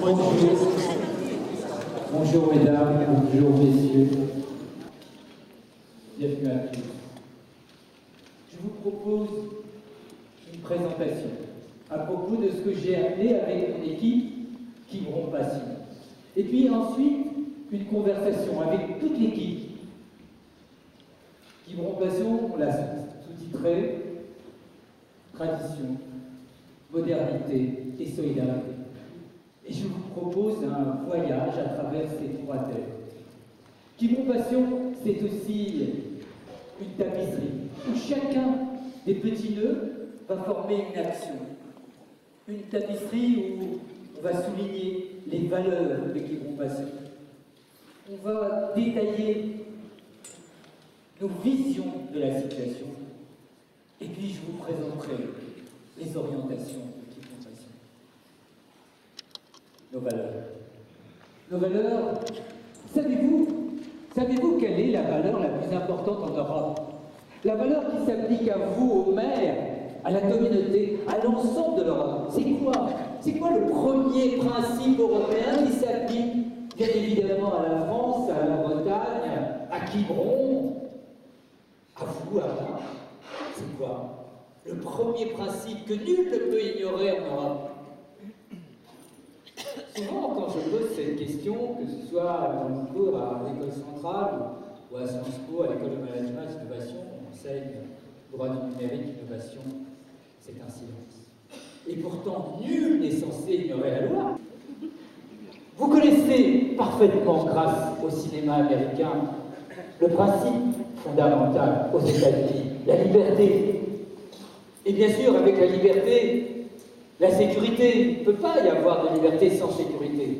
Bonjour. Bonjour mesdames, bonjour messieurs. Bienvenue à tous. Je vous propose une présentation à propos de ce que j'ai appelé avec mon équipe Quiberon Passion. Et puis ensuite, une conversation avec toute l'équipe. Quiberon Passion, on l'a sous-titré Tradition, modernité et solidarité. Et je vous propose un voyage à travers ces trois thèmes. Quiberon Passion, c'est aussi une tapisserie où chacun des petits nœuds va former une action. Une tapisserie où on va souligner les valeurs de Quiberon Passion. On va détailler nos visions de la situation. Et puis je vous présenterai les orientations de Quiberon Passion. Nos valeurs. Nos valeurs, savez-vous quelle est la valeur la plus importante en Europe? La valeur qui s'applique à vous, aux maires, à la communauté, à l'ensemble de l'Europe. C'est quoi? C'est quoi le premier principe européen qui s'applique, bien évidemment, à la France, à la Bretagne, à Quiberon, à vous, à moi? C'est quoi? Le premier principe que nul ne peut ignorer en Europe. Souvent, quand je pose cette question, que ce soit dans le cours à l'école centrale ou à Sciences Po, à l'école de management et d'innovation, on enseigne droit du numérique, innovation, c'est un silence. Et pourtant, nul n'est censé ignorer la loi. Vous connaissez parfaitement, grâce au cinéma américain, le principe fondamental aux États-Unis, la liberté. Et bien sûr, avec la liberté, la sécurité. Il ne peut pas y avoir de liberté sans sécurité.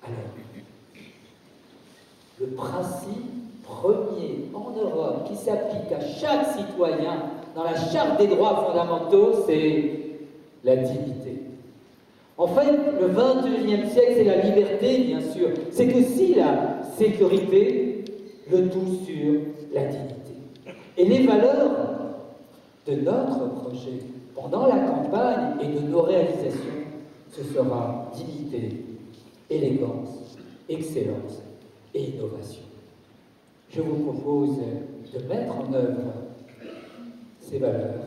Alors, le principe premier en Europe qui s'applique à chaque citoyen dans la Charte des droits fondamentaux, c'est la dignité. En fait, le XXIe siècle, c'est la liberté, bien sûr. C'est aussi la sécurité, le tout sur la dignité. Et les valeurs de notre projet pendant la campagne et de nos réalisations, ce sera dignité, élégance, excellence et innovation. Je vous propose de mettre en œuvre ces valeurs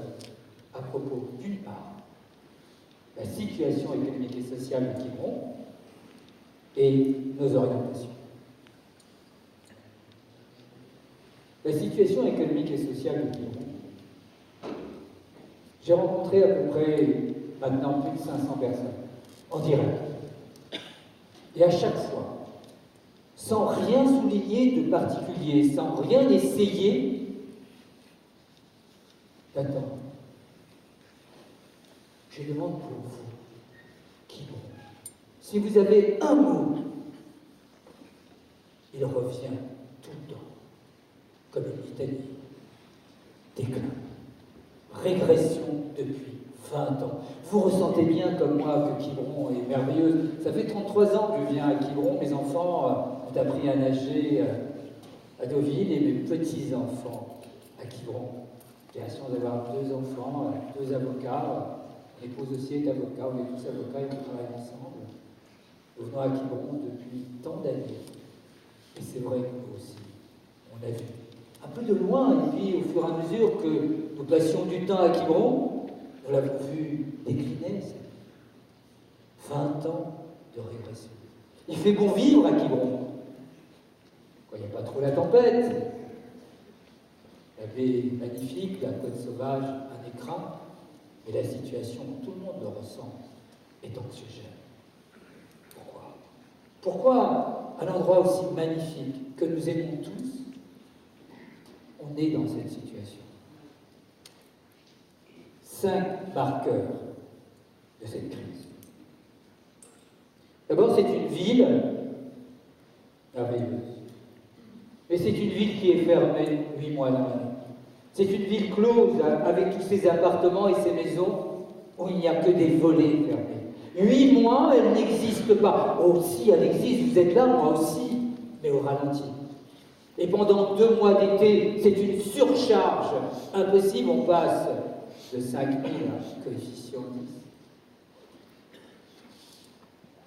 à propos, d'une part, la situation économique et sociale de Quiberon et nos orientations. La situation économique et sociale de Quiberon. J'ai rencontré à peu près, maintenant, plus de 500 personnes, en direct. Et à chaque fois, sans rien souligner de particulier, sans rien essayer, d'attendre. Je demande pour vous, Quiberon, si vous avez un mot, il revient tout le temps, comme une litanie, déclin. Régression depuis 20 ans. Vous ressentez bien comme moi que Quiberon est merveilleuse. Ça fait 33 ans que je viens à Quiberon. Mes enfants ont appris à nager à Deauville et mes petits-enfants à Quiberon. J'ai la chance d'avoir 2 enfants, 2 avocats. Mon épouse aussi est avocat, on est tous avocats et on travaille ensemble. Nous venons à Quiberon depuis tant d'années. Et c'est vrai que nous aussi, on a vu un peu de loin, et puis au fur et à mesure que nous passions du temps à Quiberon, nous l'avons vu décliner. 20 ans de régression. Il fait bon vivre à Quiberon. Quand il n'y a pas trop la tempête. La baie magnifique, la côte sauvage, un écrin. Mais la situation, tout le monde le ressent, est anxiogène. Pourquoi? Pourquoi, à l'endroit aussi magnifique que nous aimons tous, on est dans cette situation? 5 marqueurs de cette crise. D'abord, c'est une ville merveilleuse. Mais c'est une ville qui est fermée 8 mois dans l'année. C'est une ville close avec tous ses appartements et ses maisons où il n'y a que des volets fermés. 8 mois, elle n'existe pas. Oh si, elle existe, vous êtes là, moi aussi, mais au ralenti. Et pendant 2 mois d'été, c'est une surcharge impossible, on passe de 5000 à coefficient 10.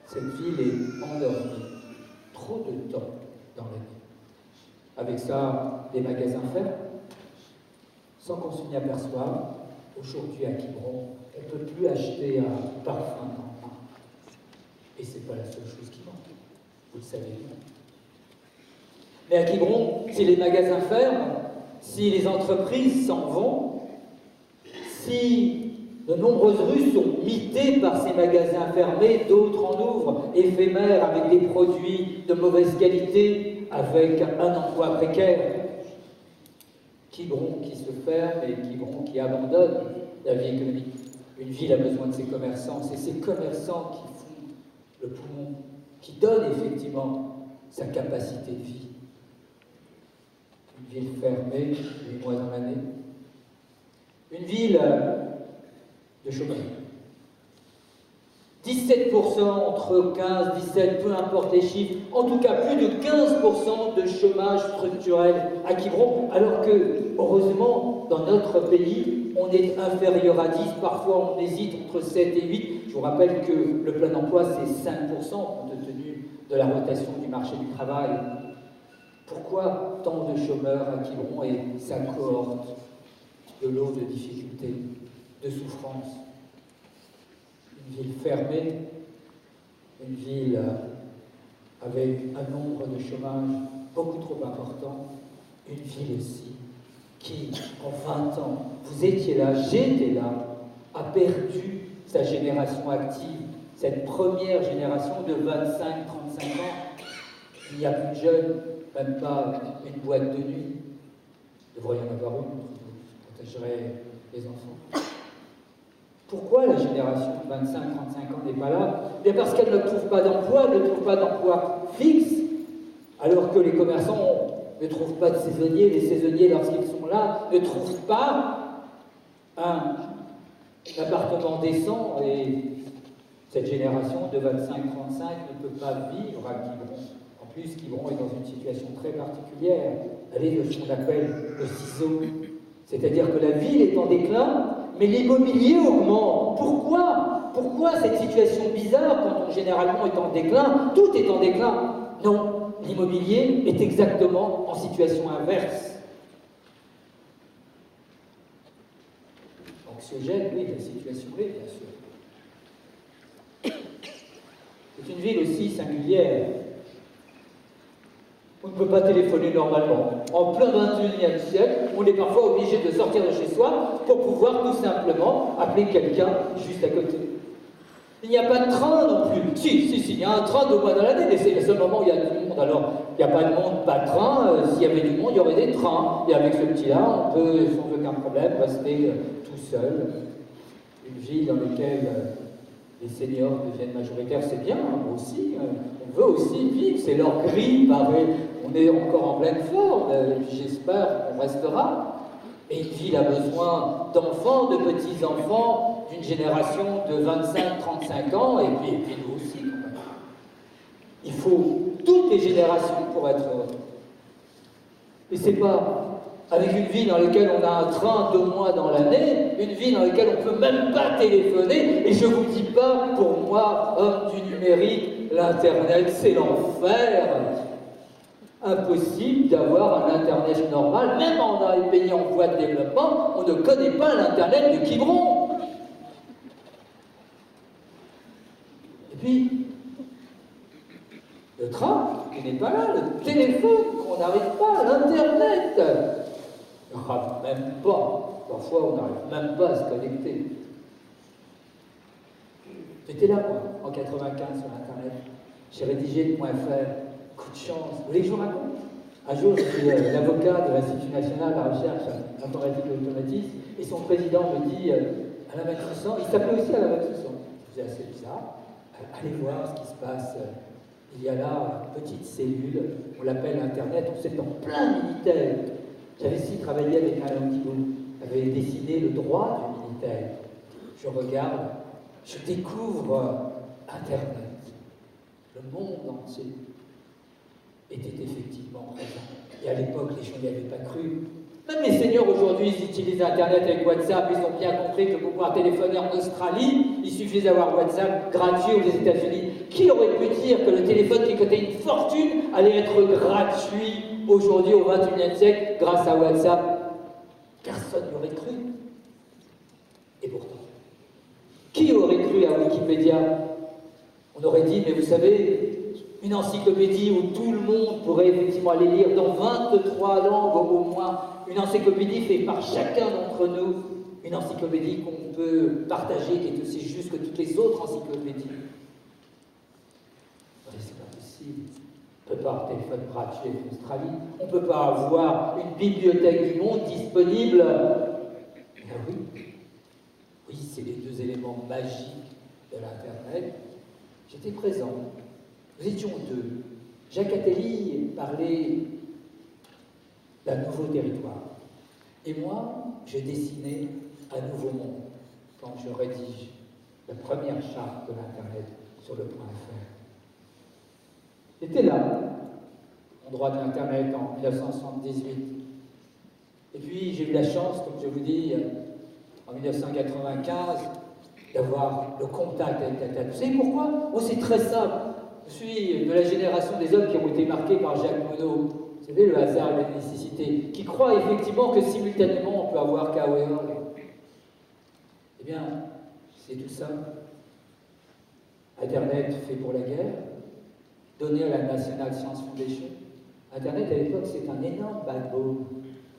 Cette ville est endormie. Trop de temps dans l'année. Avec ça, des magasins ferment, sans qu'on s'y aperçoive. Aujourd'hui, à Quiberon, on ne peut plus acheter un parfum en main. Et ce n'est pas la seule chose qui manque. Vous le savez bien. Mais à Quiberon, si les magasins ferment, si les entreprises s'en vont, si de nombreuses rues sont mitées par ces magasins fermés, d'autres en ouvrent, éphémères, avec des produits de mauvaise qualité, avec un emploi précaire. Quiberon qui se ferme et Quiberon qui abandonne la vie économique. Une ville a besoin de ses commerçants, c'est ces commerçants qui font le poumon, qui donnent effectivement sa capacité de vie. Une ville fermée 8 mois dans l'année. Une ville de chômage. 17% entre 15, 17, peu importe les chiffres, en tout cas plus de 15% de chômage structurel à Quiberon, alors que, heureusement, dans notre pays, on est inférieur à 10, parfois on hésite entre 7 et 8. Je vous rappelle que le plein emploi, c'est 5% compte tenu de la rotation du marché du travail. Pourquoi tant de chômeurs à Quiberon et sa cohorte de lot de difficultés, de souffrances? Une ville fermée, une ville avec un nombre de chômage beaucoup trop important, une ville aussi qui, en 20 ans, vous étiez là, j'étais là, a perdu sa génération active, cette première génération de 25-35 ans. Il n'y a plus de jeunes, même pas une boîte de nuit. Il devrait y en avoir une, je protégerai les enfants. Pourquoi la génération de 25-35 ans n'est pas là? Bien parce qu'elle ne trouve pas d'emploi, elle ne trouve pas d'emploi fixe, alors que les commerçants ne trouvent pas de saisonniers, les saisonniers, lorsqu'ils sont là, ne trouvent pas un appartement décent, et cette génération de 25-35 ne peut pas vivre à Quiberon. En plus, Quiberon est dans une situation très particulière. Elle est de ce qu'on appelle le ciseau. C'est-à-dire que la ville est en déclin, mais l'immobilier augmente. Pourquoi cette situation bizarre quand on généralement est en déclin? Tout est en déclin. Non, l'immobilier est exactement en situation inverse. Anxiogène, oui, la situation est, bien sûr. C'est une ville aussi singulière. On ne peut pas téléphoner normalement. En plein 21e siècle, on est parfois obligé de sortir de chez soi pour pouvoir tout simplement appeler quelqu'un juste à côté. Il n'y a pas de train non plus. Si, il y a un train 2 mois dans l'année, mais c'est le seul moment où il y a du monde. Alors, il n'y a pas de monde, pas de train. S'il y avait du monde, il y aurait des trains. Et avec ce petit-là, on peut, sans aucun problème, rester tout seul. Une ville dans laquelle les seniors deviennent majoritaires, c'est bien, hein, aussi. On veut aussi vivre, c'est leur grille, pareil. On est encore en pleine forme, et puis j'espère qu'on restera. Et une ville a besoin d'enfants, de petits-enfants, d'une génération de 25-35 ans, et puis nous aussi. Il faut toutes les générations pour être heureux. Et c'est pas avec une vie dans laquelle on a un train 2 mois dans l'année, une vie dans laquelle on ne peut même pas téléphoner, et je ne vous dis pas, pour moi, homme du numérique, l'Internet, c'est l'enfer. Impossible d'avoir un Internet normal, même dans les pays en voie de développement, on ne connaît pas l'Internet de Quiberon. Et puis, le train qui n'est pas là, le téléphone qu'on n'arrive pas, l'Internet. Même pas. Parfois, on n'arrive même pas à se connecter. J'étais là, moi, en 95 sur Internet. J'ai rédigé le .fr. Coup de chance. Vous voulez que je vous raconte? Un jour, je suis l'avocat de l'Institut national de la recherche informatique et automatisme, et son président me dit, Alain Matussan, il s'appelait aussi Alain Matussan. Je faisais assez bizarre. Allez voir ce qui se passe. Il y a là une petite cellule, on l'appelle Internet, on s'est en plein Minitel. J'avais aussi travaillé avec Alain Thibault, avait dessiné le droit du Minitel. Je regarde, je découvre Internet. Le monde entier était effectivement présent. Et à l'époque, les gens n'y avaient pas cru. Même les seniors aujourd'hui, ils utilisent Internet avec WhatsApp, ils ont bien compris que pour pouvoir téléphoner en Australie, il suffit d'avoir WhatsApp gratuit aux États-Unis. Qui aurait pu dire que le téléphone qui coûtait une fortune allait être gratuit aujourd'hui au XXIe siècle grâce à WhatsApp? Personne n'y aurait cru. Et pourtant, qui aurait cru à Wikipédia? On aurait dit, mais vous savez, une encyclopédie où tout le monde pourrait effectivement aller lire dans 23 langues au moins, une encyclopédie faite par chacun d'entre nous, une encyclopédie qu'on peut partager, qui est aussi juste que toutes les autres encyclopédies. Mais c'est pas possible. On ne peut pas avoir un téléphone gratuit en Australie, on ne peut pas avoir une bibliothèque du monde disponible. Ben oui, oui, c'est les deux éléments magiques de l'Internet. J'étais présent. Nous étions deux. Jacques Attali parlait d'un nouveau territoire. Et moi, je dessinais un nouveau monde quand je rédige la première charte de l'Internet sur le .fr. J'étais là, en droit de l'Internet en 1978. Et puis j'ai eu la chance, comme je vous dis, en 1995, d'avoir le contact avec l'Internet. Vous savez pourquoi? Oh, c'est très simple. Je suis de la génération des hommes qui ont été marqués par Jacques Monod. Vous savez, le hasard et la nécessité, qui croient effectivement que simultanément on peut avoir chaos et ordre. Eh bien, c'est tout simple. Internet fait pour la guerre, donné à la National Science Foundation. Internet, à l'époque, c'est un énorme backbone.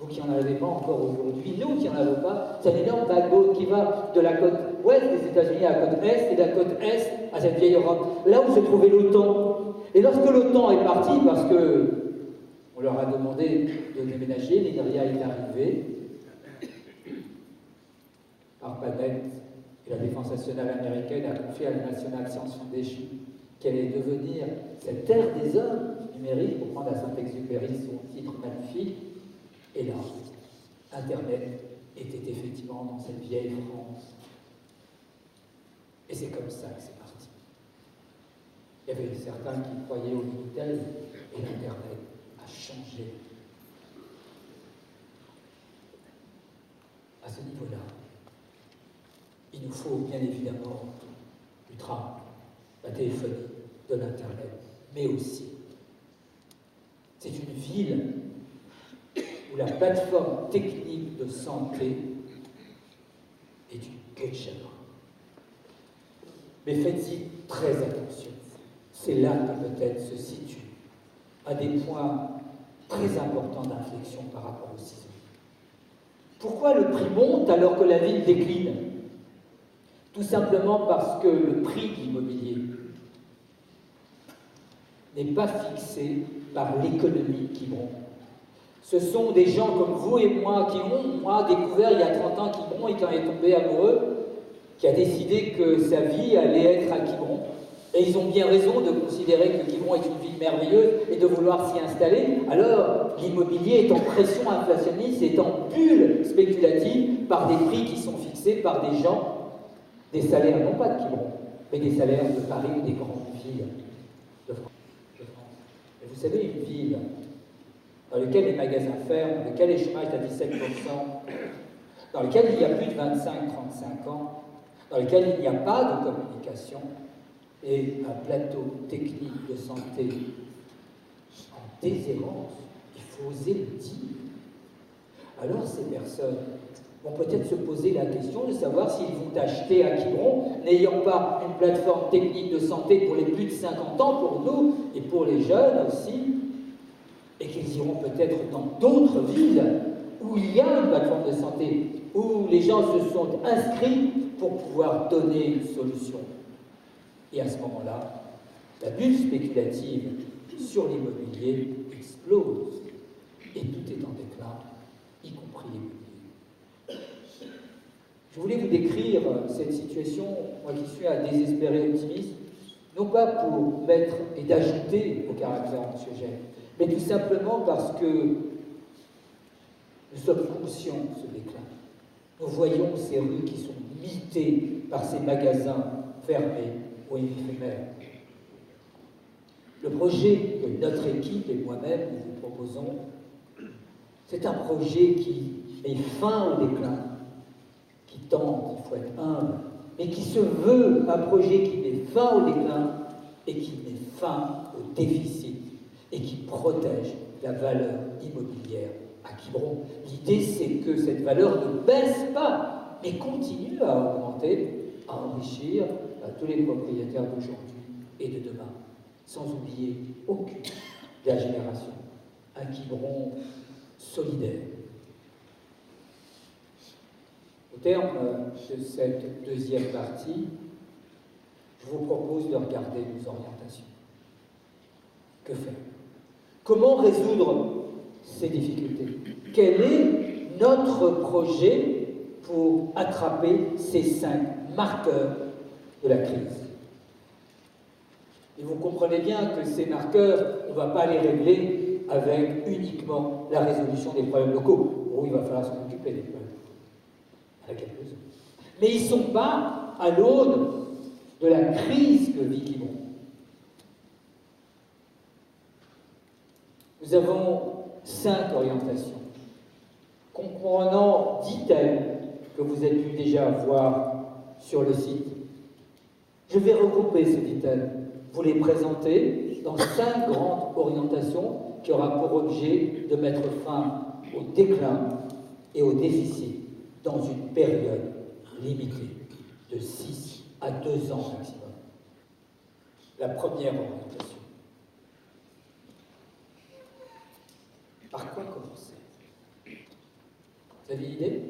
Vous qui n'en avez pas encore aujourd'hui, nous qui n'en avons pas, c'est un énorme backbone qui va de la côte ouest des États-Unis à la côte est et de la côte est à cette vieille Europe, là où se trouvait l'OTAN. Et lorsque l'OTAN est partie, parce que on leur a demandé de déménager, l'INRIA est arrivée, ARPANET et la Défense nationale américaine a confié à la National Science Foundation qu'elle allait devenir cette terre des hommes numériques, pour prendre à Saint-Exupéry son titre magnifique. Et là, Internet était effectivement dans cette vieille France. Et c'est comme ça que c'est parti. Il y avait certains qui croyaient au Minitel, et l'Internet a changé. À ce niveau-là, il nous faut bien évidemment du tram, la téléphonie, de l'Internet, mais aussi, c'est une ville où la plateforme technique de santé est une queue de chagrin. Mais faites-y très attention. C'est là que peut-être se situe un des points très importants d'inflexion par rapport au ciseau. Pourquoi le prix monte alors que la ville décline? Tout simplement parce que le prix de l'immobilier n'est pas fixé par l'économie qui monte. Ce sont des gens comme vous et moi qui ont, moi, découvert il y a 30 ans Quiberon et qui en est tombé amoureux, qui a décidé que sa vie allait être à Quiberon. Et ils ont bien raison de considérer que Quiberon est une ville merveilleuse et de vouloir s'y installer. Alors, l'immobilier est en pression inflationniste, est en bulle spéculative par des prix qui sont fixés par des gens, des salaires, non pas de Quiberon, mais des salaires de Paris ou des grandes villes de France. Et vous savez, une ville dans laquelle les magasins ferment, dans laquelle les chômages est à 17%, dans laquelle il y a plus de 25-35 ans, dans laquelle il n'y a pas de communication, et un plateau technique de santé en déshérence, il faut oser le dire. Alors ces personnes vont peut-être se poser la question de savoir s'ils vont acheter à Quiberon, n'ayant pas une plateforme technique de santé pour les plus de 50 ans, pour nous, et pour les jeunes aussi, et qu'ils iront peut-être dans d'autres villes où il y a une plateforme de santé, où les gens se sont inscrits pour pouvoir donner une solution. Et à ce moment-là, la bulle spéculative sur l'immobilier explose. Et tout est en déclin, y compris l'immobilier. Je voulais vous décrire cette situation, moi qui suis un désespéré optimiste, non pas pour mettre et d'ajouter au caractère anxiogène, mais tout simplement parce que nous sommes conscients de ce déclin. Nous voyons ces rues qui sont mitées par ces magasins fermés ou éphémères. Le projet que notre équipe et moi-même nous vous proposons, C'est un projet qui met fin au déclin, qui tente, il faut être humble, mais qui se veut un projet qui met fin au déclin et qui met fin au déficit et qui protège la valeur immobilière à Quiberon. L'idée, c'est que cette valeur ne baisse pas, mais continue à augmenter, à enrichir tous les propriétaires d'aujourd'hui et de demain, sans oublier aucune de la génération. Un Quiberon solidaire. Au terme de cette deuxième partie, je vous propose de regarder nos orientations. Que faire? Comment résoudre ces difficultés? Quel est notre projet pour attraper ces 5 marqueurs de la crise? Et vous comprenez bien que ces marqueurs, on ne va pas les régler avec uniquement la résolution des problèmes locaux. Oh, il va falloir s'en occuper des problèmes. Il y en a quelques-uns. Mais ils ne sont pas à l'aune de la crise que vit Quiberon. Nous avons 5 orientations, comprenant 10 thèmes que vous avez pu déjà voir sur le site. Je vais regrouper ces 10 thèmes, vous les présenter dans 5 grandes orientations qui aura pour objet de mettre fin au déclin et au déficit dans une période limitée de 6 à 2 ans maximum. La première orientation. Par quoi commencer? Vous avez une idée?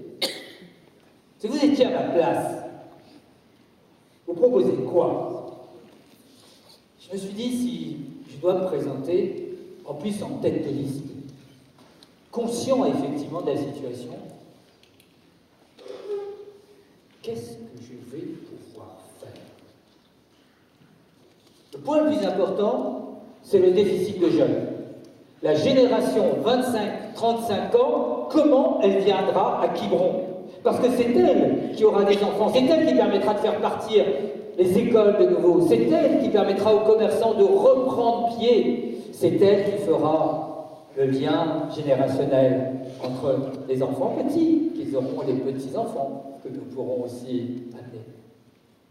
Si vous étiez à ma place, vous proposez quoi? Je me suis dit, si je dois me présenter, en plus en tête de liste, conscient effectivement de la situation, qu'est-ce que je vais pouvoir faire? Le point le plus important, c'est le déficit de jeunes. La génération 25-35 ans, comment elle viendra à Quiberon? Parce que c'est elle qui aura des enfants, c'est elle qui permettra de faire partir les écoles de nouveau, c'est elle qui permettra aux commerçants de reprendre pied, c'est elle qui fera le lien générationnel entre les enfants petits, qu'ils auront les petits-enfants, que nous pourrons aussi amener.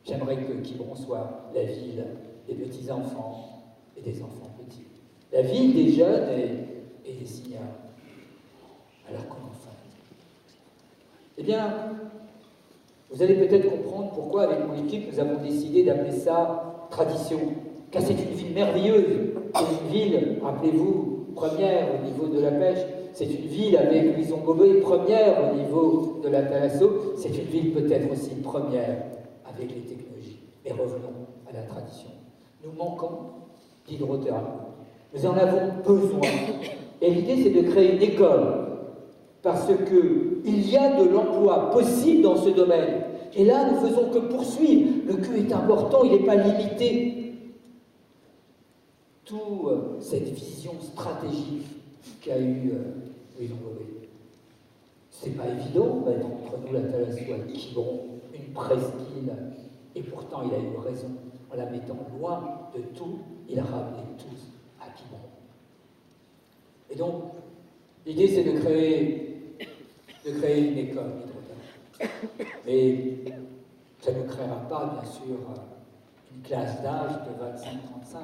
J'aimerais que Quiberon soit la ville des petits-enfants et des enfants petits. La ville des jeunes et des seniors. Alors comment faire? Eh bien, vous allez peut-être comprendre pourquoi, avec mon équipe, nous avons décidé d'appeler ça tradition. Car c'est une ville merveilleuse. C'est une ville, rappelez-vous, première au niveau de la pêche. C'est une ville avec Louison Gobet, première au niveau de la thalasso. C'est une ville peut-être aussi première avec les technologies. Mais revenons à la tradition. Nous manquons d'hydrothérapie. Nous en avons besoin. Et l'idée, c'est de créer une école. Parce qu'il y a de l'emploi possible dans ce domaine. Et là, nous faisons que poursuivre. Le que est important, il n'est pas limité. Toute cette vision stratégique qu'a eue Louison Gobet. C'est pas évident d'être entre nous la thalasso et Quiberon, une presqu'île. Et pourtant, il a eu raison. En la mettant loin de tout, il a ramené tous à Quiberon. Et donc, l'idée, c'est de créer une école d'hydrothérapie. Mais ça ne créera pas, bien sûr, une classe d'âge de 25-35.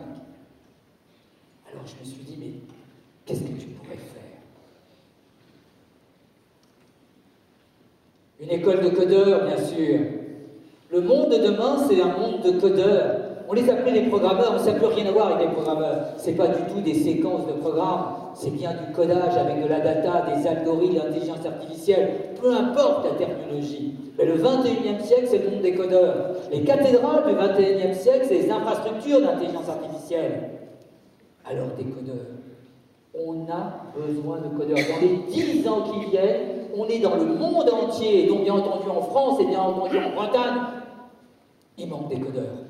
Alors je me suis dit, mais qu'est-ce que tu pourrais faire? Une école de codeurs, bien sûr. Le monde de demain, c'est un monde de codeurs. On les appelait les programmeurs, mais ça ne peut rien avoir avec les programmeurs. Ce n'est pas du tout des séquences de programmes, c'est bien du codage avec de la data, des algorithmes, l'intelligence artificielle, peu importe la terminologie. Mais le 21e siècle, c'est le monde des codeurs. Les cathédrales du 21e siècle, c'est les infrastructures d'intelligence artificielle. Alors des codeurs. On a besoin de codeurs. Dans les 10 ans qui viennent, on est dans le monde entier, donc bien entendu en France et bien entendu en Bretagne, il manque des codeurs.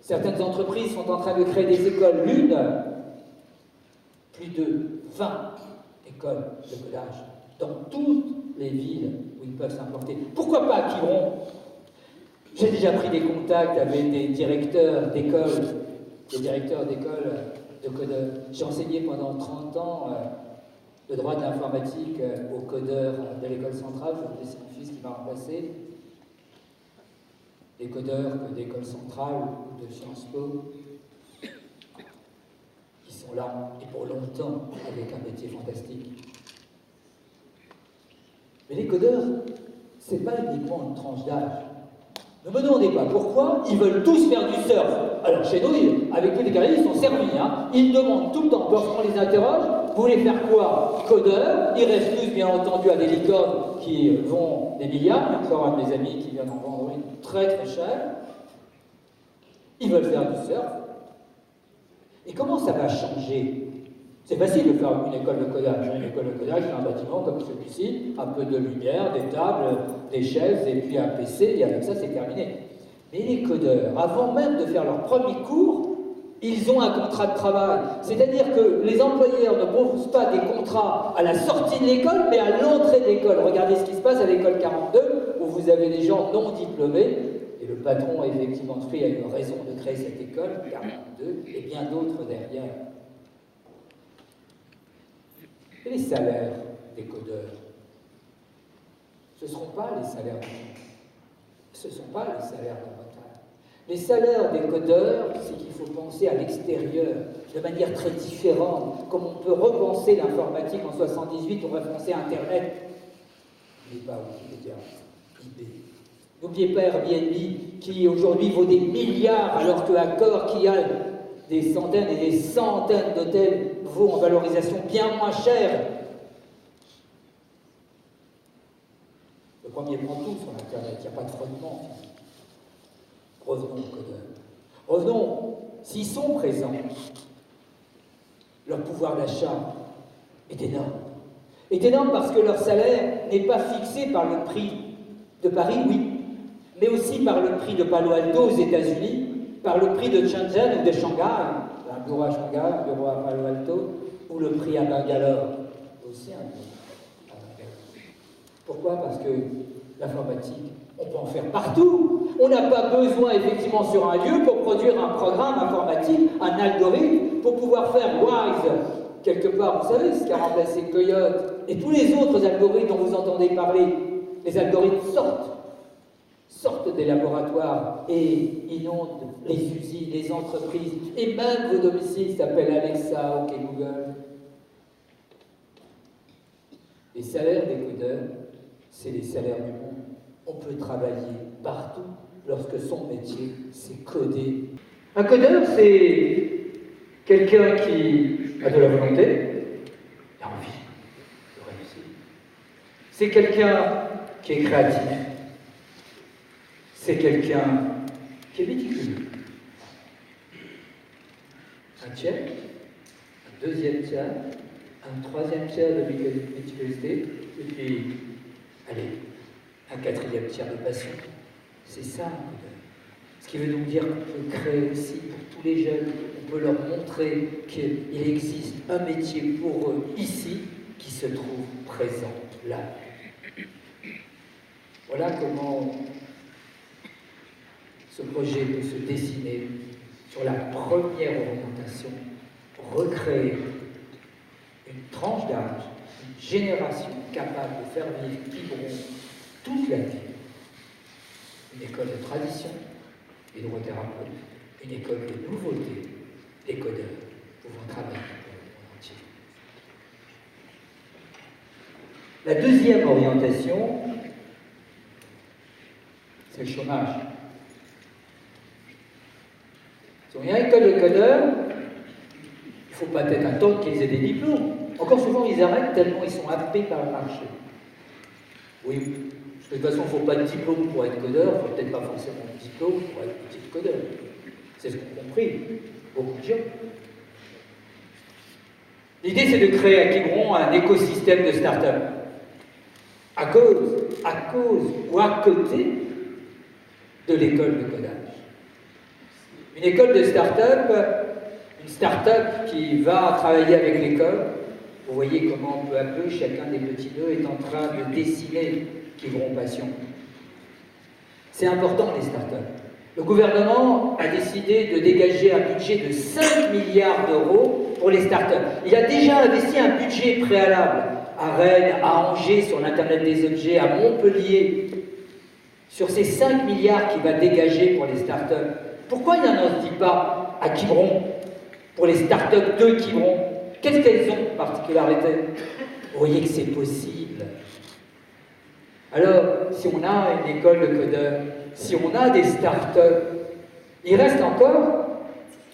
Certaines entreprises sont en train de créer des écoles, plus de 20 écoles de codage dans toutes les villes où ils peuvent s'implanter. Pourquoi pas à Quiberon? J'ai déjà pris des contacts avec des directeurs d'écoles de codeurs. J'ai enseigné pendant 30 ans de droit de l'informatique au codeur de l'école centrale. C'est mon fils qui m'a remplacé. Les codeurs d'école centrale ou de Sciences Po, qui sont là et pour longtemps avec un métier fantastique. Mais les codeurs, ce n'est pas uniquement une tranche d'âge. Ne me demandez pas pourquoi, ils veulent tous faire du surf. Alors chez nous, avec tous les carrières, ils sont servis. Hein. Ils demandent tout le temps, lorsqu'on les interroge, vous voulez faire quoi? Codeur. Ils restent tous, bien entendu, à des licornes qui vont des milliards. Il y a encore un de mes amis qui vient d'en vendre une très très chère. Ils veulent faire du surf. Et comment ça va changer? C'est facile de faire une école de codage. Une école de codage, c'est un bâtiment comme celui-ci, un peu de lumière, des tables, des chaises, et puis un PC, et avec ça, c'est terminé. Mais les codeurs, avant même de faire leur premier cours, ils ont un contrat de travail. C'est-à-dire que les employeurs ne proposent pas des contrats à la sortie de l'école, mais à l'entrée de l'école. Regardez ce qui se passe à l'école 42, où vous avez des gens non diplômés, et le patron, effectivement, a eu raison de créer cette école, 42, et bien d'autres derrière. Et les salaires des codeurs, ce ne seront pas les salaires ce ne sont pas les salaires de Bretagne. Les salaires des codeurs, c'est qu'il faut penser à l'extérieur, de manière très différente. Comme on peut repenser l'informatique en 78, on va penser à Internet. N'oubliez pas Wikipédia, eBay. N'oubliez pas Airbnb, qui aujourd'hui vaut des milliards, alors que Accor, qui a des centaines et des centaines d'hôtels, vaut en valorisation bien moins cher. Le premier prend tout sur Internet, il n'y a pas de frottement. Revenons aux codeurs. Revenons, s'ils sont présents, leur pouvoir d'achat est énorme. Est énorme parce que leur salaire n'est pas fixé par le prix de Paris, oui, mais aussi par le prix de Palo Alto aux États-Unis, par le prix de Shenzhen ou de Shanghai, un bureau à Shanghai, un bureau à Palo Alto, ou le prix à Bangalore, aussi un bureau à Bangalore. Pourquoi? Parce que l'informatique, on peut en faire partout. On n'a pas besoin, effectivement, sur un lieu pour produire un programme informatique, un algorithme, pour pouvoir faire WISE, quelque part, vous savez, ce qui a remplacé Coyote, et tous les autres algorithmes dont vous entendez parler. Les algorithmes sortent des laboratoires et inondent les usines, les entreprises, et même vos domiciles s'appellent Alexa, OK Google. Les salaires des codeurs, c'est les salaires du monde. On peut travailler partout lorsque son métier, c'est coder. Un codeur, c'est quelqu'un qui a de la volonté, qui a envie de réussir. C'est quelqu'un qui est créatif. C'est quelqu'un qui est méticuleux. Un tiers, un deuxième tiers, un troisième tiers de méticulosité, et puis, allez, un quatrième tiers de passion. C'est ça, un codeur. Ce qui veut donc dire qu'on peut créer aussi pour tous les jeunes, on peut leur montrer qu'il existe un métier pour eux ici qui se trouve présent là. Voilà comment ce projet peut se dessiner sur la première orientation, recréer une tranche d'âge, une génération capable de faire vivre Quiberon toute la vie. Une école de tradition, des droithérapeutes, une école de nouveauté, des codeurs pouvant travailler pour le monde entier. La deuxième orientation, c'est le chômage. Si on est à l'école de codeurs, il ne faut pas peut-être attendre qu'ils aient des diplômes. Encore souvent, ils arrêtent tellement ils sont happés par le marché. Oui, de toute façon, il ne faut pas de diplôme pour être codeur, il ne faut peut-être pas forcément de diplôme pour être petit codeur. C'est ce qu'ont compris beaucoup de gens. L'idée, c'est de créer à Quiberon un écosystème de start-up. À cause ou à côté de l'école de codage. Une école de start-up, une start-up qui va travailler avec l'école. Vous voyez comment peu à peu, chacun des petits nœuds est en train de dessiner Quiberon Passion. C'est important, les start-up. Le gouvernement a décidé de dégager un budget de 5 milliards d'euros pour les startups. Il a déjà investi un budget préalable à Rennes, à Angers, sur l'Internet des objets, à Montpellier, sur ces 5 milliards qu'il va dégager pour les startups. Pourquoi il n'en dit pas à Quiberon, pour les startups de Quiberon? Qu'est-ce qu'elles ont de particularité? Vous voyez que c'est possible. Alors, si on a une école de codeurs, si on a des startups, il reste encore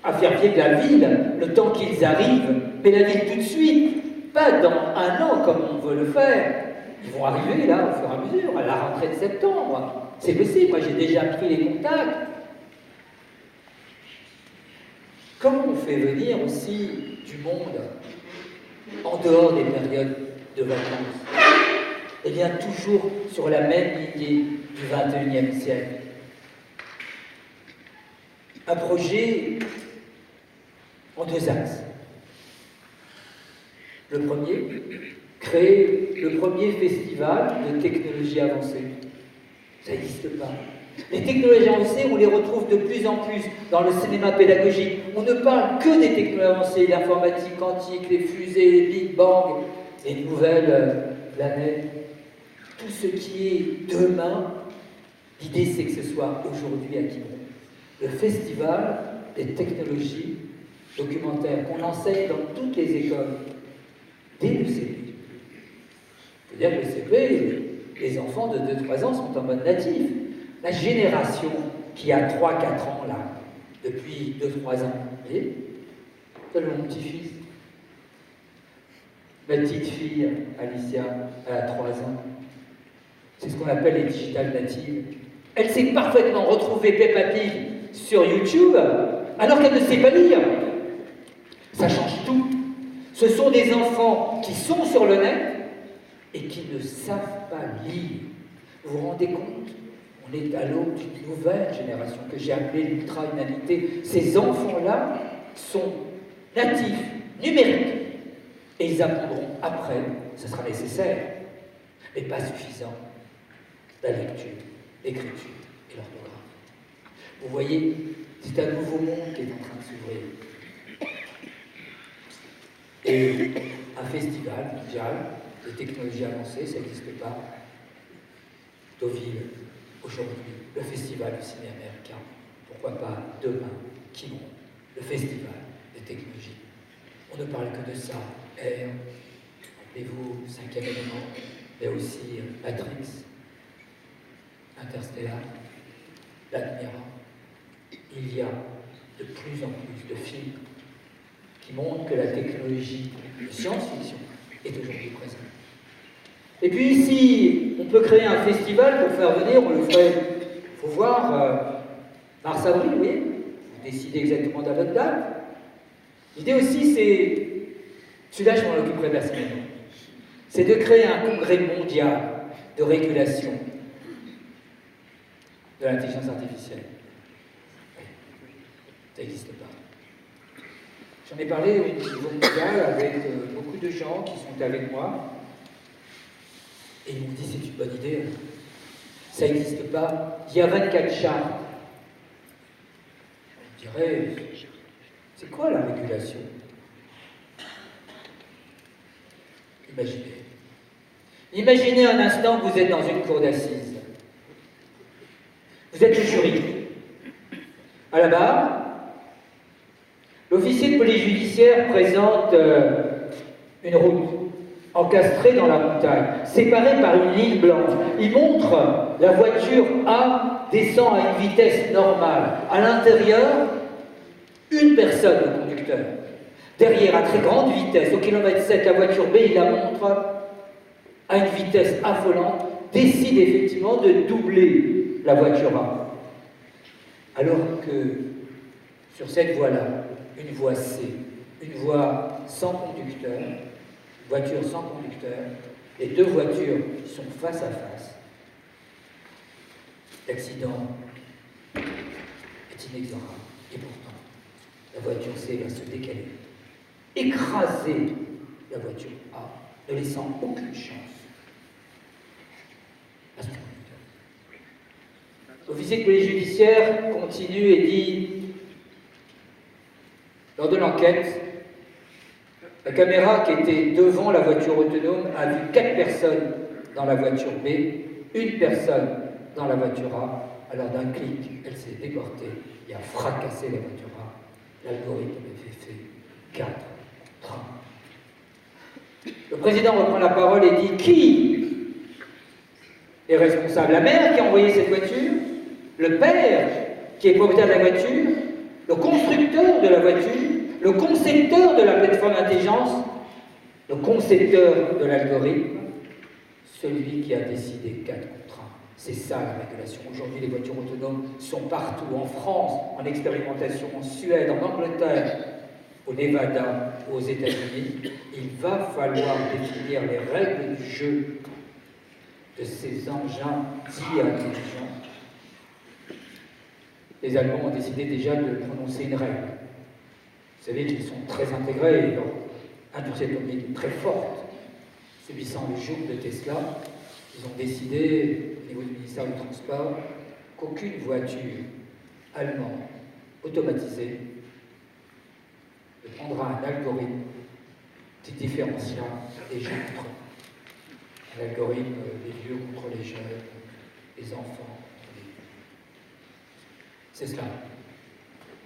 à faire vivre la ville le temps qu'ils arrivent, mais la ville tout de suite, pas dans un an comme on veut le faire. Ils vont arriver là au fur et à mesure, à la rentrée de septembre. C'est possible, moi j'ai déjà pris les contacts. Comment on fait venir aussi du monde en dehors des périodes de vacances? Eh bien, toujours sur la même lignée du XXIe siècle. Un projet en 2 axes. Le premier, créer le premier festival de technologie avancée. Ça n'existe pas. Les technologies avancées, on les retrouve de plus en plus dans le cinéma pédagogique. On ne parle que des technologies avancées, l'informatique quantique, les fusées, les Big Bang, les nouvelles planètes. Tout ce qui est demain, l'idée c'est que ce soit aujourd'hui à Quiberon. Le festival des technologies documentaires qu'on enseigne dans toutes les écoles, dès le CP. C'est-à-dire que le CP, les enfants de 2-3 ans sont en mode natif. La génération qui a 3-4 ans là, depuis 2-3 ans, vous voyez, c'est mon petit-fils. Ma petite fille, Alicia, elle a 3 ans. C'est ce qu'on appelle les digital natives. Elle sait parfaitement retrouver Peppa Pig sur YouTube, alors qu'elle ne sait pas lire. Ça change tout. Ce sont des enfants qui sont sur le net et qui ne savent pas lire. Vous vous rendez compte? On est à l'aube d'une nouvelle génération que j'ai appelée l'ultra-humanité. Ces enfants-là sont natifs, numériques. Et ils apprendront après, ce sera nécessaire, mais pas suffisant, la lecture, l'écriture et l'orthographe. Vous voyez, c'est un nouveau monde qui est en train de s'ouvrir. Et un festival mondial de technologies avancées, ça n'existe pas. Deauville, aujourd'hui, le festival du cinéma américain. Pourquoi pas demain, Quiberon, le festival des technologies. On ne parle que de ça. R, rappelez-vous, 5e élément, mais aussi Matrix, Interstellar, Black Mirror. Il y a de plus en plus de films qui montrent que la technologie de science-fiction est aujourd'hui présente. Et puis ici, on peut créer un festival pour faire venir, on le ferait, il faut voir, mars-avril, vous voyez, vous décidez exactement de la bonne date. L'idée aussi, c'est, celui-là je m'en occuperai de la semaine, c'est de créer un congrès mondial de régulation de l'intelligence artificielle. Ça n'existe pas. J'en ai parlé au niveau mondial avec beaucoup de gens qui sont avec moi. Et ils m'ont dit, c'est une bonne idée. Ça n'existe pas. Il y a 24 chartes. Je dirais, c'est quoi la régulation? Imaginez. Imaginez un instant que vous êtes dans une cour d'assises. Vous êtes le jury. À la barre, l'officier de police judiciaire présente une route encastrée dans la montagne, séparée par une ligne blanche. Il montre la voiture A descend à une vitesse normale. À l'intérieur, une personne, le conducteur. Derrière, à très grande vitesse, au kilomètre 7, la voiture B, il la montre à une vitesse affolante, décide effectivement de doubler la voiture A. Alors que sur cette voie-là, une voie C, une voie sans conducteur, voiture sans conducteur, les deux voitures sont face à face. L'accident est inexorable. Et pourtant, la voiture C va se décaler, écraser la voiture A, ne laissant aucune chance à son conducteur. L'officier de police judiciaire continue et dit, lors de l'enquête, La caméra qui était devant la voiture autonome a vu 4 personnes dans la voiture B, 1 personne dans la voiture A. Alors d'un clic, elle s'est déportée et a fracassé la voiture A. L'algorithme avait fait 4 trains. Le président reprend la parole et dit: qui est responsable? La mère qui a envoyé cette voiture? Le père qui est propriétaire de la voiture? Le constructeur de la voiture? Le concepteur de la plateforme d'intelligence? Le concepteur de l'algorithme? Celui qui a décidé 4 contre 1. C'est ça la régulation. Aujourd'hui, les voitures autonomes sont partout, en France, en expérimentation, en Suède, en Angleterre, au Nevada, aux États-Unis. Il va falloir définir les règles du jeu de ces engins dits intelligents. Les Allemands ont décidé déjà de prononcer une règle. Vous savez qu'ils sont très intégrés, leur industrie automobile est très forte. Subissant le joug de Tesla, ils ont décidé, au niveau du ministère du Transport, qu'aucune voiture allemande automatisée ne prendra un algorithme qui différenciera les gens entre eux. Un algorithme des vieux contre les jeunes, les enfants. C'est cela.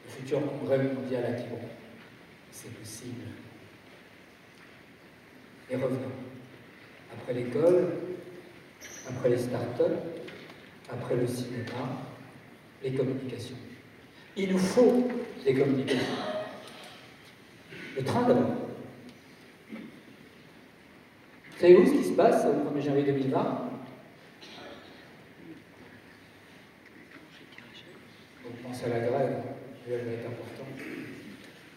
Le futur congrès mondial à Quiberon. C'est possible. Et revenons. Après l'école, après les start-up, après le cinéma, les communications. Il nous faut des communications. Le train d'abord. Vous savez-vous ce qui se passe au 1er janvier 2020 ? On pense à la grève, elle va être importante.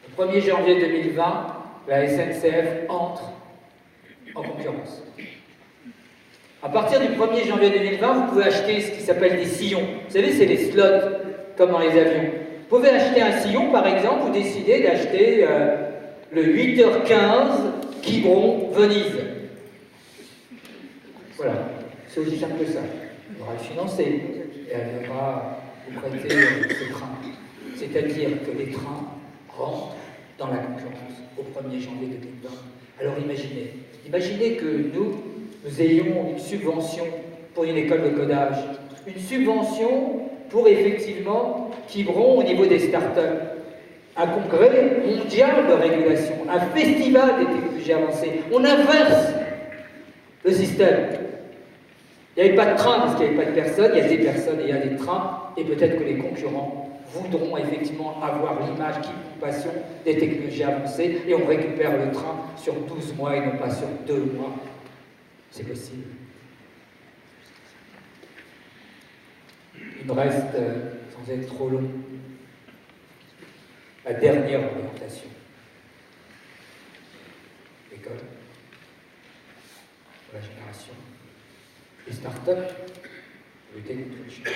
Le 1er janvier 2020, la SNCF entre en concurrence. À partir du 1er janvier 2020, vous pouvez acheter ce qui s'appelle des sillons. Vous savez, c'est les slots, comme dans les avions. Vous pouvez acheter un sillon, par exemple, vous décidez d'acheter le 8h15 Quiberon-Venise. Voilà, c'est aussi simple que ça. On va le financer et elle viendra vous prêter ce train. C'est-à-dire que les trains rentrent dans la concurrence au 1er janvier 2020. Alors imaginez que nous ayons une subvention pour une école de codage, une subvention pour effectivement Quiberon au niveau des startups, un congrès mondial de régulation, un festival des technologies avancées. On inverse le système. Il n'y avait pas de train parce qu'il n'y avait pas de personnes, il y a des personnes et il y a des trains, et peut-être que les concurrents voudront effectivement avoir l'image qui passion des technologies avancées, et on récupère le train sur 12 mois et non pas sur 2 mois. C'est possible. Il me reste, sans être trop long, la dernière orientation. L'école, pour la génération. Les start-up, lutter contre le chômage.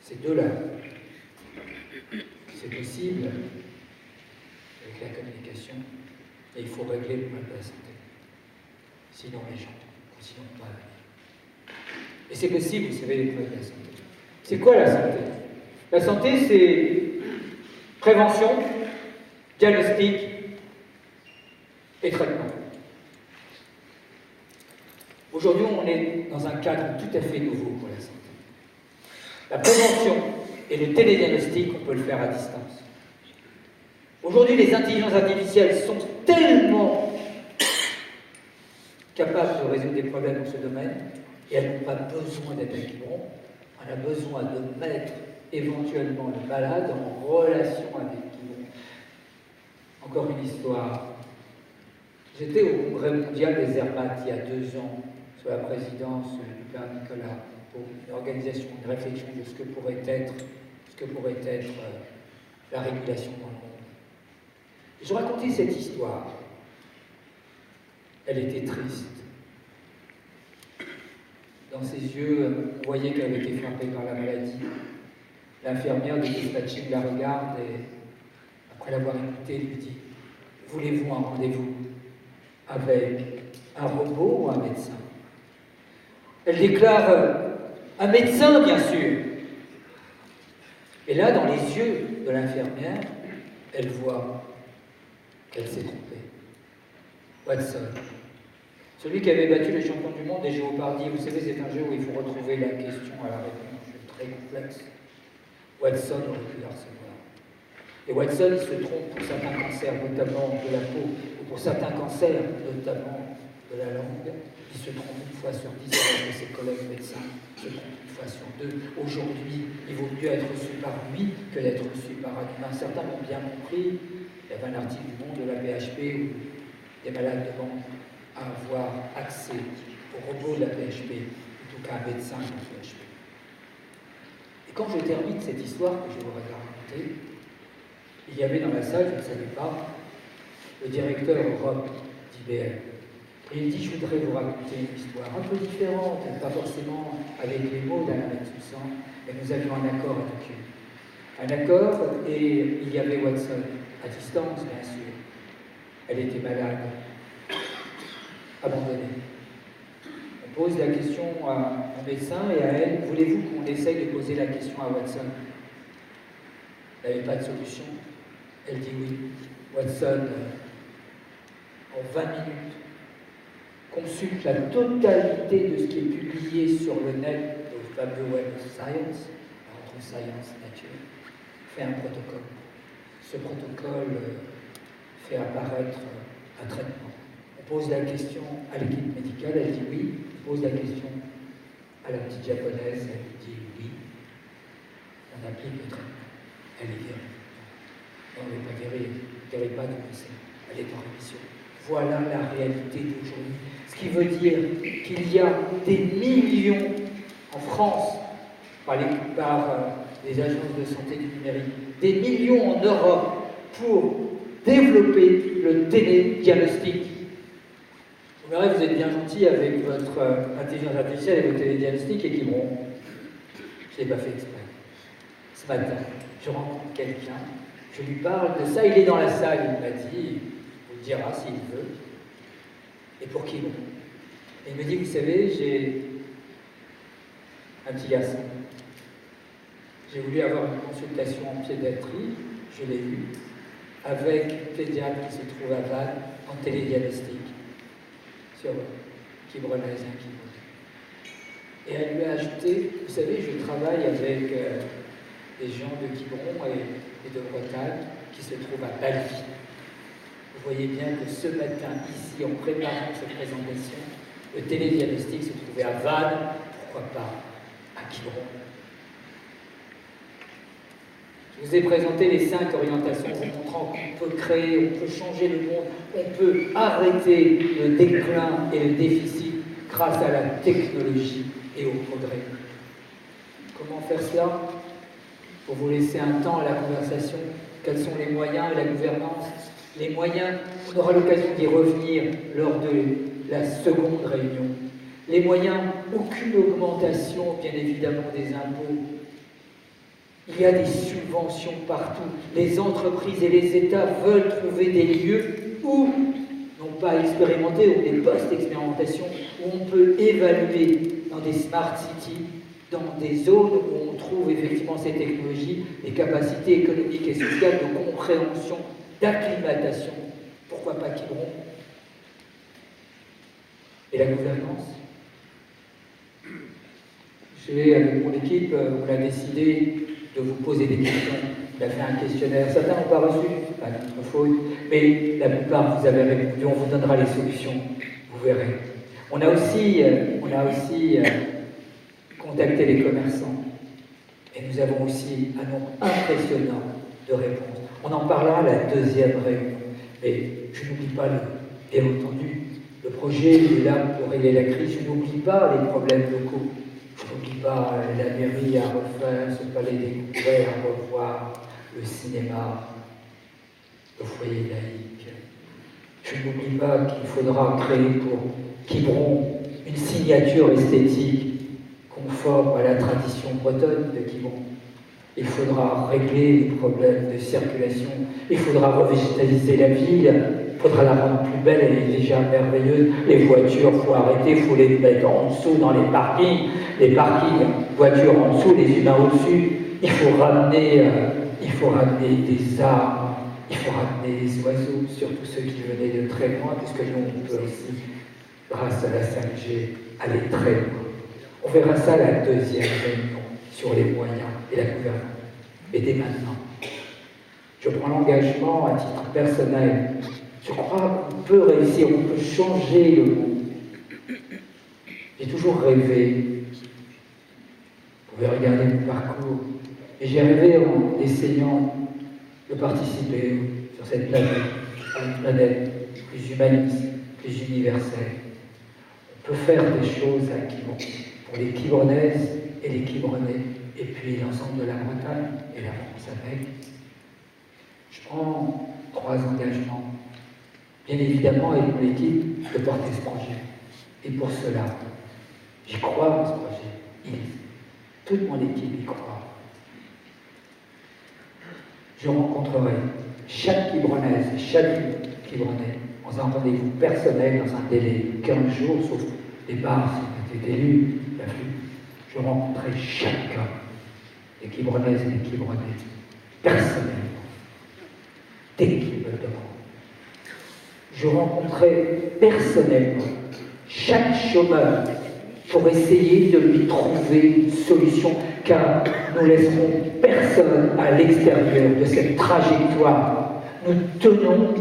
Ces deux-là, c'est possible avec la communication, et il faut régler le problème de la santé. Sinon, les gens ne continueront pas à venir. Et c'est possible, vous savez, les problèmes de la santé. C'est quoi la santé? La santé, c'est prévention, diagnostic et traitement. Aujourd'hui, on est dans un cadre tout à fait nouveau pour la santé. La prévention et le télédiagnostic, on peut le faire à distance. Aujourd'hui, les intelligences artificielles sont tellement capables de résoudre des problèmes dans ce domaine, et elles n'ont pas besoin d'être à Quiberon. On a besoin de mettre éventuellement le malade en relation avec Quiberon. Encore une histoire. J'étais au Congrès mondial des Herbates il y a 2 ans, sous la présidence du père Nicolas, pour une organisation, une réflexion de ce que pourrait être la régulation dans le monde. Je racontais cette histoire. Elle était triste. Dans ses yeux, on voyait qu'elle avait été frappée par la maladie. L'infirmière du dispatching la regarde et, après l'avoir écoutée, lui dit: voulez-vous un rendez-vous avec un robot ou un médecin? Elle déclare: un médecin, bien sûr. Et là, dans les yeux de l'infirmière, elle voit qu'elle s'est trompée. Watson, celui qui avait battu le champion du monde des Géopardies, vous savez, c'est un jeu où il faut retrouver la question à la réponse, c'est très complexe. Watson aurait pu la recevoir. Et Watson, il se trompe pour certains cancers, notamment de la peau, ou pour certains cancers, notamment de la langue. Il se trompe une fois sur 10 avec de ses collègues médecins, il se trompe une fois sur 2. Aujourd'hui, il vaut mieux être reçu par lui que d'être reçu par un humain. Certains l'ont bien compris. Il y avait un article du Monde de la PHP où des malades demandent à avoir accès au robot de la PHP plutôt qu'à un médecin de la PHP. Et quand je termine cette histoire que je vous raconter, il y avait dans la salle, je ne savais pas, le directeur Europe d'IBM. Et il dit, je voudrais vous raconter une histoire un peu différente, pas forcément avec les mots d'Alain Bensoussan, mais nous avions un accord avec eux. Un accord, et il y avait Watson, à distance bien sûr. Elle était malade, abandonnée. On pose la question à un médecin et à elle, voulez-vous qu'on essaye de poser la question à Watson? Elle n'avait pas de solution. Elle dit oui. Watson, en 20 minutes, consulte la totalité de ce qui est publié sur le net, au fameux Web of Science, entre Science et Nature, fait un protocole. Ce protocole fait apparaître un traitement. On pose la question à l'équipe médicale, elle dit oui. On pose la question à la petite japonaise, elle dit oui. On applique le traitement. Elle est guérie. Non, elle n'est pas guérie pas du cancer. Elle est en rémission. Voilà la réalité d'aujourd'hui. Ce qui veut dire qu'il y a des millions en France, par les agences de santé du numérique, des millions en Europe pour développer le télédiagnostic. Vous verrez, vous êtes bien gentil avec votre intelligence artificielle et votre télédiagnostic et qui vont. Je ne l'ai pas fait exprès. Ce matin, je rencontre quelqu'un, je lui parle de ça, il est dans la salle, il m'a dit, il vous le dira s'il veut, et pour qui bon. Et il me dit, vous savez, j'ai un petit garçon. J'ai voulu avoir une consultation en pédiatrie, je l'ai eu, avec une pédiatre qui se trouve à Vannes, en télédiagnostic, sur Quibronnez, Et elle lui a ajouté, vous savez, je travaille avec des gens de Quiberon et de Bretagne qui se trouvent à Balvi. Vous voyez bien que ce matin, ici, en préparant cette présentation, le télédiagnostic se trouvait à Vannes, pourquoi pas à Quiberon. Je vous ai présenté les 5 orientations vous montrant qu'on peut créer, on peut changer le monde, on peut arrêter le déclin et le déficit grâce à la technologie et au progrès. Comment faire cela? Pour vous laisser un temps à la conversation, quels sont les moyens et la gouvernance? Les moyens, on aura l'occasion d'y revenir lors de la seconde réunion. Les moyens, aucune augmentation, bien évidemment, des impôts. Il y a des subventions partout. Les entreprises et les États veulent trouver des lieux où, non pas expérimenter, ou des post-expérimentations, où on peut évaluer dans des smart cities, dans des zones où on trouve effectivement ces technologies, les capacités économiques et sociales de compréhension, d'acclimatation. Pourquoi pas Quiberon? Et la gouvernance? Avec mon équipe, on a décidé de vous poser des questions. On a fait un questionnaire. Certains n'ont pas reçu, pas notre faute, mais la plupart vous avez répondu. On vous donnera les solutions, vous verrez. On a aussi contacté les commerçants et nous avons aussi un nombre impressionnant de réponses. On en parlera à la deuxième réunion. Mais je n'oublie pas, bien entendu, le projet est là pour régler la crise. Je n'oublie pas les problèmes locaux. Je n'oublie pas la mairie à refaire, ce palais des congrès à revoir, le cinéma, le foyer laïque. Je n'oublie pas qu'il faudra créer pour Quiberon une signature esthétique conforme à la tradition bretonne de Quiberon. Il faudra régler les problèmes de circulation, il faudra revégétaliser la ville, il faudra la rendre plus belle, elle est déjà merveilleuse. Les voitures, il faut arrêter, il faut les mettre en dessous dans les parkings, voitures en dessous, les humains au-dessus. Il faut ramener des arbres il faut ramener les oiseaux, surtout ceux qui venaient de très loin, puisque nous, on peut aussi, grâce à la 5G, aller très loin. On verra ça à la deuxième réunion sur les moyens et la gouvernance. Et dès maintenant, je prends l'engagement à titre personnel. Je crois qu'on peut réussir, on peut changer le monde. J'ai toujours rêvé. Vous pouvez regarder mon parcours. Et j'ai rêvé en essayant de participer sur cette planète, à une planète plus humaniste, plus universelle. On peut faire des choses à Quiberon, pour les Quibronnaises et les Quibronnais, et puis l'ensemble de la Bretagne et la France avec. Je prends 3 engagements. Bien évidemment, avec mon équipe, de porter ce projet. Et pour cela, j'y crois en ce projet. Toute mon équipe y croit. Je rencontrerai chaque Quibronnaise et chaque Quibronnais dans un rendez-vous personnel, dans un délai de 15 jours, sauf départ si on était élu, je rencontrerai chacun des Quibronnaises et des Quibronnais, personnellement, dès qu'ils me le demandent. Je rencontrerai personnellement chaque chômeur pour essayer de lui trouver une solution, car nous laisserons personne à l'extérieur de cette trajectoire. Nous tenons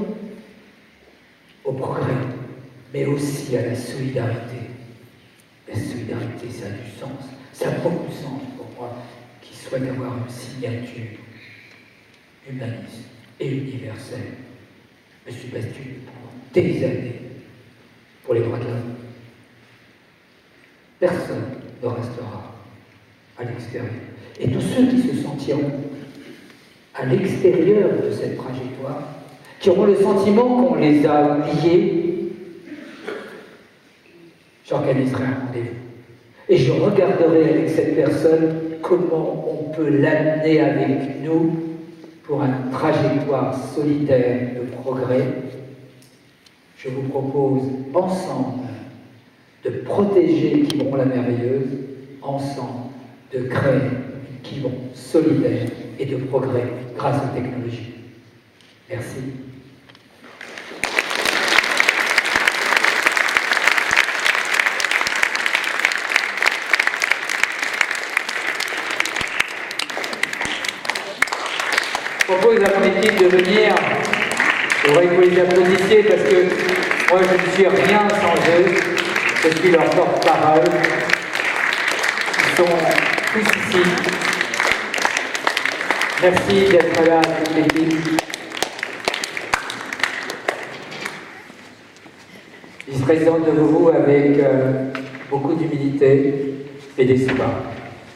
au progrès, mais aussi à la solidarité. La solidarité, ça a du sens, ça a beaucoup de sens pour moi, qui souhaite avoir une signature humaniste et universelle. Je me suis battu pendant des années pour les droits de l'homme. Personne ne restera à l'extérieur. Et tous ceux qui se sentiront à l'extérieur de cette trajectoire, qui auront le sentiment qu'on les a oubliés, j'organiserai un rendez-vous. Et je regarderai avec cette personne comment on peut l'amener avec nous pour une trajectoire solidaire de progrès. Je vous propose ensemble de protéger Quiberon la merveilleuse, ensemble de créer une Quiberon solidaire et de progrès grâce aux technologies. Merci. Je propose à mon équipe de venir. Je voudrais que vous les applaudissiez parce que moi je ne suis rien sans eux. Je suis leur porte-parole. Ils sont tous ici. Merci d'être là, toute l'équipe. Ils se présentent devant vous avec beaucoup d'humilité et d'espoir.